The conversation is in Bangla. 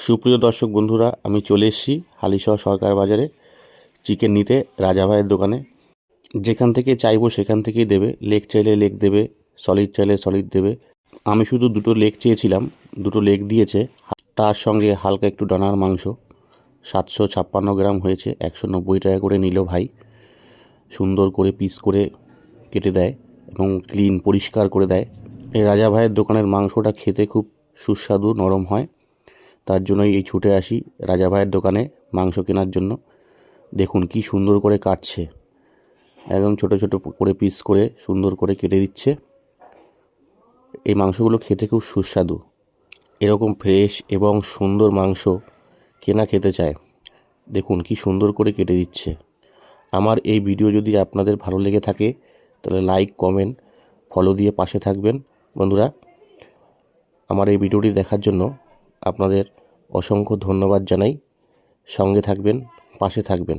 সুপ্রিয় দর্শক বন্ধুরা, আমি চলে এসেছি হালিশহর সরকার বাজারে চিকেন নিতে রাজা ভাইয়ের দোকানে। যেখান থেকে চাইবো সেখান থেকেই দেবে। লেগ চাইলে লেগ দেবে, সলিড চাইলে সলিড দেবে। আমি শুধু দুটো লেগ চেয়েছিলাম, দুটো লেগ দিয়েছে। তার সঙ্গে হালকা একটু ডানার মাংস। 756 গ্রাম হয়েছে, 190 টাকা করে নিল ভাই। সুন্দর করে পিস করে কেটে দেয় এবং ক্লিন পরিষ্কার করে দেয়। এই রাজা ভাইয়ের দোকানের মাংসটা খেতে খুব সুস্বাদু, নরম হয়। তার জন্যই এই ছুটে আসি রাজা ভাইয়ের দোকানে মাংস কেনার জন্য। দেখুন কি সুন্দর করে কাটছে, একদম ছোট ছোট করে পিস করে সুন্দর করে কেটে দিচ্ছে। এই মাংসগুলো খেতে খুব সুস্বাদু। এরকম ফ্রেশ এবং সুন্দর মাংস কেনা খেতে চায়। দেখুন কি সুন্দর করে কেটে দিচ্ছে। আমার এই ভিডিও যদি আপনাদের ভালো লেগে থাকে তাহলে লাইক, কমেন্ট, ফলো দিয়ে পাশে থাকবেন। বন্ধুরা, আমার এই ভিডিওটি দেখার জন্য আপনাদের অসংখ্য ধন্যবাদ জানাই। সঙ্গে থাকবেন, পাশে থাকবেন।